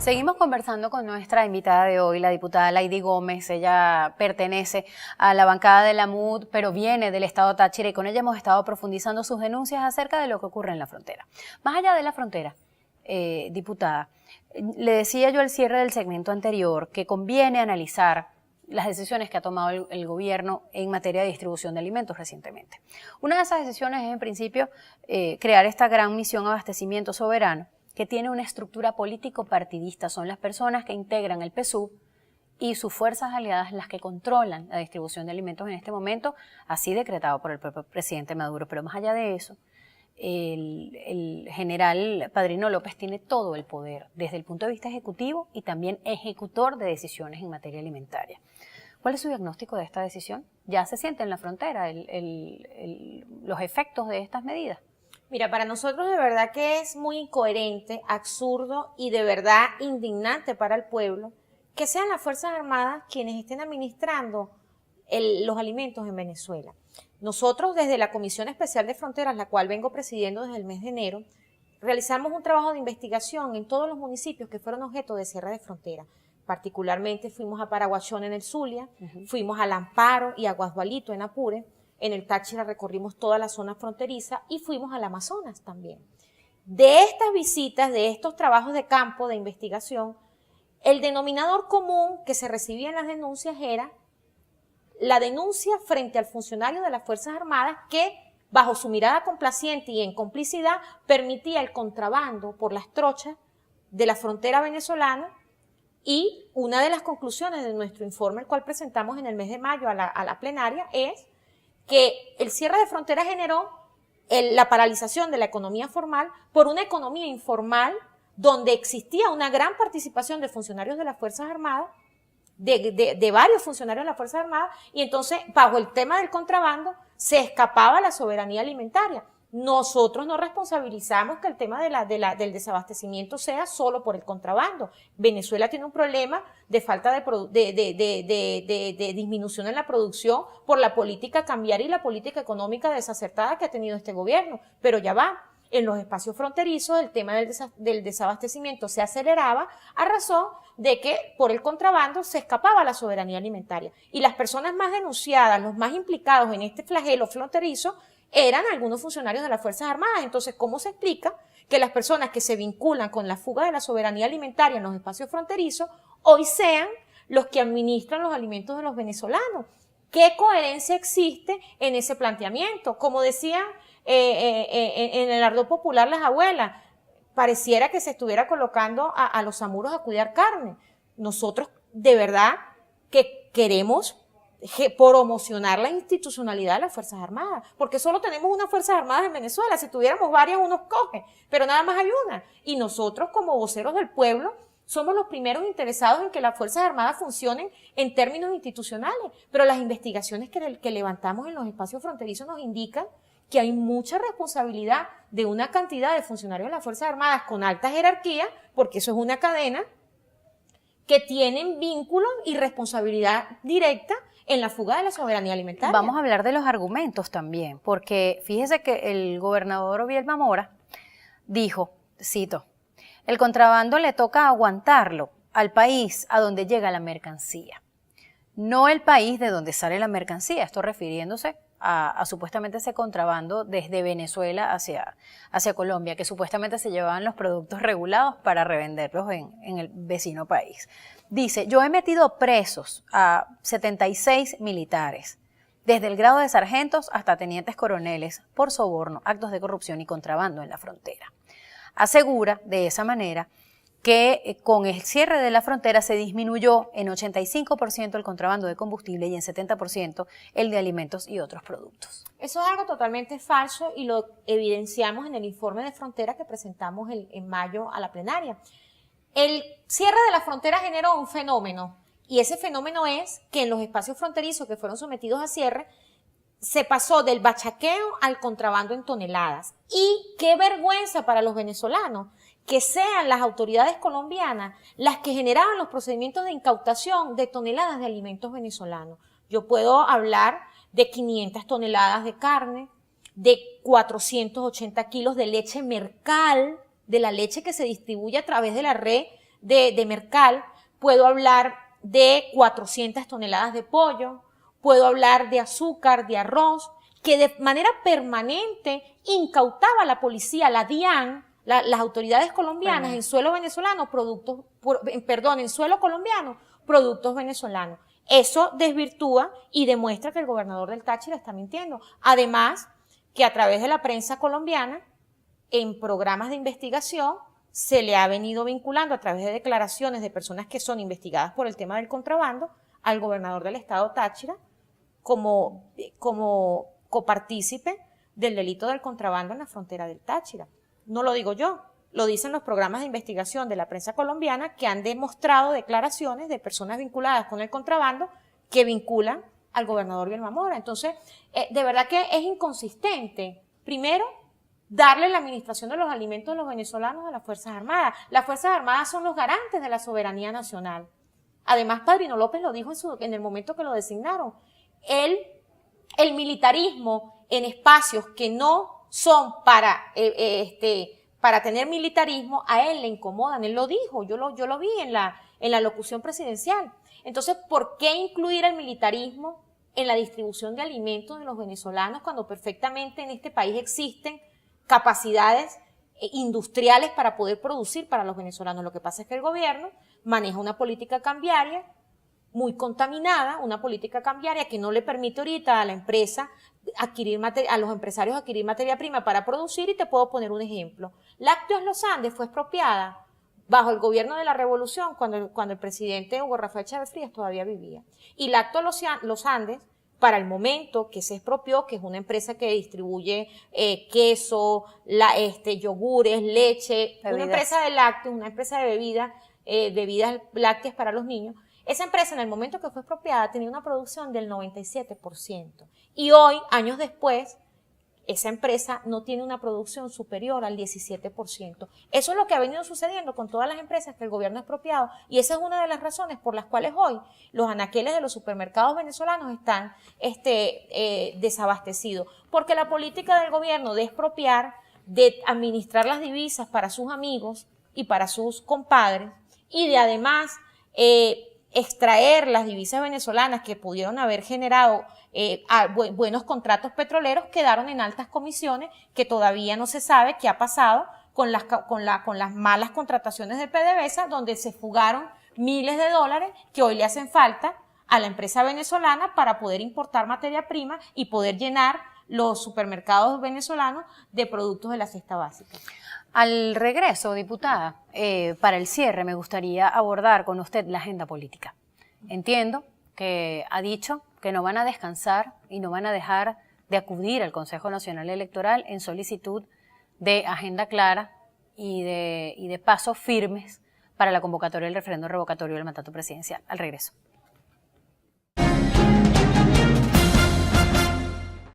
Seguimos conversando con nuestra invitada de hoy, la diputada Lady Gómez. Ella pertenece a la bancada de la MUD, pero viene del estado Táchira, y con ella hemos estado profundizando sus denuncias acerca de lo que ocurre en la frontera. Más allá de la frontera, diputada, le decía yo al cierre del segmento anterior que conviene analizar las decisiones que ha tomado el gobierno en materia de distribución de alimentos recientemente. Una de esas decisiones es, en principio, crear esta gran misión abastecimiento soberano, que tiene una estructura político-partidista. Son las personas que integran el PSUV y sus fuerzas aliadas las que controlan la distribución de alimentos en este momento, así decretado por el propio presidente Maduro. Pero más allá de eso, el general Padrino López tiene todo el poder desde el punto de vista ejecutivo y también ejecutor de decisiones en materia alimentaria. ¿Cuál es su diagnóstico de esta decisión? ¿Ya se siente en la frontera los efectos de estas medidas? Mira, para nosotros de verdad que es muy incoherente, absurdo y de verdad indignante para el pueblo que sean las Fuerzas Armadas quienes estén administrando los alimentos en Venezuela. Nosotros desde la Comisión Especial de Fronteras, la cual vengo presidiendo desde el mes de enero, realizamos un trabajo de investigación en todos los municipios que fueron objeto de cierre de frontera. Particularmente fuimos a Paraguachón en el Zulia, fuimos al Amparo y a Guasdualito en Apure. En el Táchira recorrimos toda la zona fronteriza y fuimos al Amazonas también. De estas visitas, de estos trabajos de campo, de investigación, el denominador común que se recibía en las denuncias era la denuncia frente al funcionario de las Fuerzas Armadas que, bajo su mirada complaciente y en complicidad, permitía el contrabando por las trochas de la frontera venezolana. Y una de las conclusiones de nuestro informe, el cual presentamos en el mes de mayo a la plenaria, es que el cierre de fronteras generó la paralización de la economía formal por una economía informal donde existía una gran participación de funcionarios de las Fuerzas Armadas, de varios funcionarios de las Fuerzas Armadas, y entonces, bajo el tema del contrabando, se escapaba la soberanía alimentaria. Nosotros no responsabilizamos que el tema del desabastecimiento sea solo por el contrabando. Venezuela tiene un problema de falta de disminución en la producción por la política cambiaria y la política económica desacertada que ha tenido este gobierno. Pero ya va, en los espacios fronterizos el tema del desabastecimiento se aceleraba a razón de que por el contrabando se escapaba la soberanía alimentaria. Y las personas más denunciadas, los más implicados en este flagelo fronterizo, eran algunos funcionarios de las Fuerzas Armadas. Entonces, ¿cómo se explica que las personas que se vinculan con la fuga de la soberanía alimentaria en los espacios fronterizos hoy sean los que administran los alimentos de los venezolanos? ¿Qué coherencia existe en ese planteamiento? Como decían en el ardor popular las abuelas, pareciera que se estuviera colocando a los zamuros a cuidar carne. Nosotros de verdad que queremos promocionar la institucionalidad de las Fuerzas Armadas, porque solo tenemos unas Fuerzas Armadas en Venezuela. Si tuviéramos varias, unos coge, pero nada más hay una. Y nosotros, como voceros del pueblo, somos los primeros interesados en que las Fuerzas Armadas funcionen en términos institucionales. Pero las investigaciones que levantamos en los espacios fronterizos nos indican que hay mucha responsabilidad de una cantidad de funcionarios de las Fuerzas Armadas con alta jerarquía, porque eso es una cadena, que tienen vínculo y responsabilidad directa en la fuga de la soberanía alimentaria. Vamos a hablar de los argumentos también, porque fíjese que el gobernador Obielma Mora dijo, cito, el contrabando le toca aguantarlo al país a donde llega la mercancía, no el país de donde sale la mercancía. Esto refiriéndose a supuestamente ese contrabando desde Venezuela hacia Colombia, que supuestamente se llevaban los productos regulados para revenderlos en el vecino país. Dice, yo he metido presos a 76 militares, desde el grado de sargentos hasta tenientes coroneles, por soborno, actos de corrupción y contrabando en la frontera. Asegura de esa manera que con el cierre de la frontera se disminuyó en 85% el contrabando de combustible y en 70% el de alimentos y otros productos. Eso es algo totalmente falso y lo evidenciamos en el informe de frontera que presentamos en mayo a la plenaria. El cierre de la frontera generó un fenómeno, y ese fenómeno es que en los espacios fronterizos que fueron sometidos a cierre se pasó del bachaqueo al contrabando en toneladas. Y qué vergüenza para los venezolanos que sean las autoridades colombianas las que generaban los procedimientos de incautación de toneladas de alimentos venezolanos. Yo puedo hablar de 500 toneladas de carne, de 480 kilos de leche Mercal, de la leche que se distribuye a través de la red de Mercal, puedo hablar de 400 toneladas de pollo, puedo hablar de azúcar, de arroz, que de manera permanente incautaba la policía, la DIAN, las autoridades colombianas en suelo venezolano, en suelo colombiano, productos venezolanos. Eso desvirtúa y demuestra que el gobernador del Táchira está mintiendo. Además, que a través de la prensa colombiana, en programas de investigación, se le ha venido vinculando a través de declaraciones de personas que son investigadas por el tema del contrabando al gobernador del estado Táchira como copartícipe del delito del contrabando en la frontera del Táchira. No lo digo yo, lo dicen los programas de investigación de la prensa colombiana que han demostrado declaraciones de personas vinculadas con el contrabando que vinculan al gobernador Vilma Mora. Entonces, de verdad que es inconsistente. Primero, darle la administración de los alimentos de los venezolanos a las Fuerzas Armadas. Las Fuerzas Armadas son los garantes de la soberanía nacional. Además, Padrino López lo dijo en el momento que lo designaron. El militarismo en espacios que no son para tener militarismo, a él le incomodan. Él lo dijo, yo lo vi en la locución presidencial. Entonces, ¿por qué incluir el militarismo en la distribución de alimentos de los venezolanos cuando perfectamente en este país existen capacidades industriales para poder producir para los venezolanos? Lo que pasa es que el gobierno maneja una política cambiaria muy contaminada, una política cambiaria que no le permite ahorita a la empresa a los empresarios adquirir materia prima para producir, y te puedo poner un ejemplo. Lácteos Los Andes fue expropiada bajo el gobierno de la Revolución cuando el presidente Hugo Rafael Chávez Frías todavía vivía. Y Lácteos Los Andes, para el momento que se expropió, que es una empresa que distribuye queso, yogures, leche, bebidas. Una empresa de lácteos, una empresa de bebidas lácteas para los niños. Esa empresa, en el momento que fue expropiada, tenía una producción del 97%. Y hoy, años después, esa empresa no tiene una producción superior al 17%. Eso es lo que ha venido sucediendo con todas las empresas que el gobierno ha expropiado. Y esa es una de las razones por las cuales hoy los anaqueles de los supermercados venezolanos están desabastecidos. Porque la política del gobierno de expropiar, de administrar las divisas para sus amigos y para sus compadres, y de además extraer las divisas venezolanas que pudieron haber generado buenos contratos petroleros, quedaron en altas comisiones, que todavía no se sabe qué ha pasado con las malas contrataciones de PDVSA, donde se fugaron miles de dólares que hoy le hacen falta a la empresa venezolana para poder importar materia prima y poder llenar los supermercados venezolanos de productos de la cesta básica. Al regreso, diputada, para el cierre me gustaría abordar con usted la agenda política. Entiendo que ha dicho que no van a descansar y no van a dejar de acudir al Consejo Nacional Electoral en solicitud de agenda clara y de pasos firmes para la convocatoria del referendo revocatorio del mandato presidencial. Al regreso.